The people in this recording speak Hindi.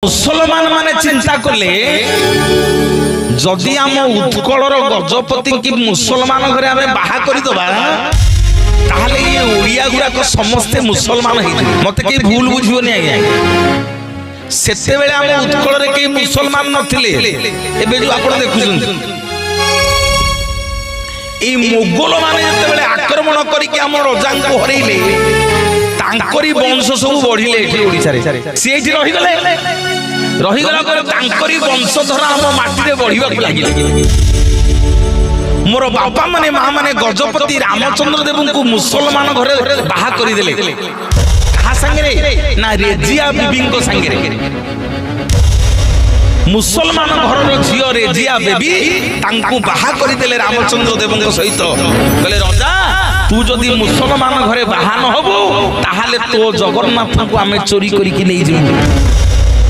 मुसलमान माने चिंता कले जदि आम उत्कलर गजपति की मुसलमान घरे आमे बाहा करि दबा ताहले ये ओडिया गुराक समस्ते मुसलमान हे मते के भूल बुझियोनी आज्ञा सेते बेले आम उत्कल रे के मुसलमान नथिले एबे जो आपण देखुछन ए मोगल माने जते बेले आक्रमण करि के हम राजा को हरैले तांकरी वंश सब बढ़िले एठी ओडिसा रे से एठी रहि गला पर तांकरी वंशधर हम माटी रे बढ़िबा को लागिले मोर बापा माने मां माने गजपति रामचंद्र देव को मुसलमान घरे बाहा करि देले कहा संगे रे ना रेजिया बीबी को संगे रे मुसलमान घर झियो रेजिया बेबी तांकू बाहा करि देले रामचंद्र देव को सहित कहले राजा तू जदि मुसलमान घरे बाहा न होबो ताहाले तो जगन्नाथ को आमे चोरी करी के नै जेबू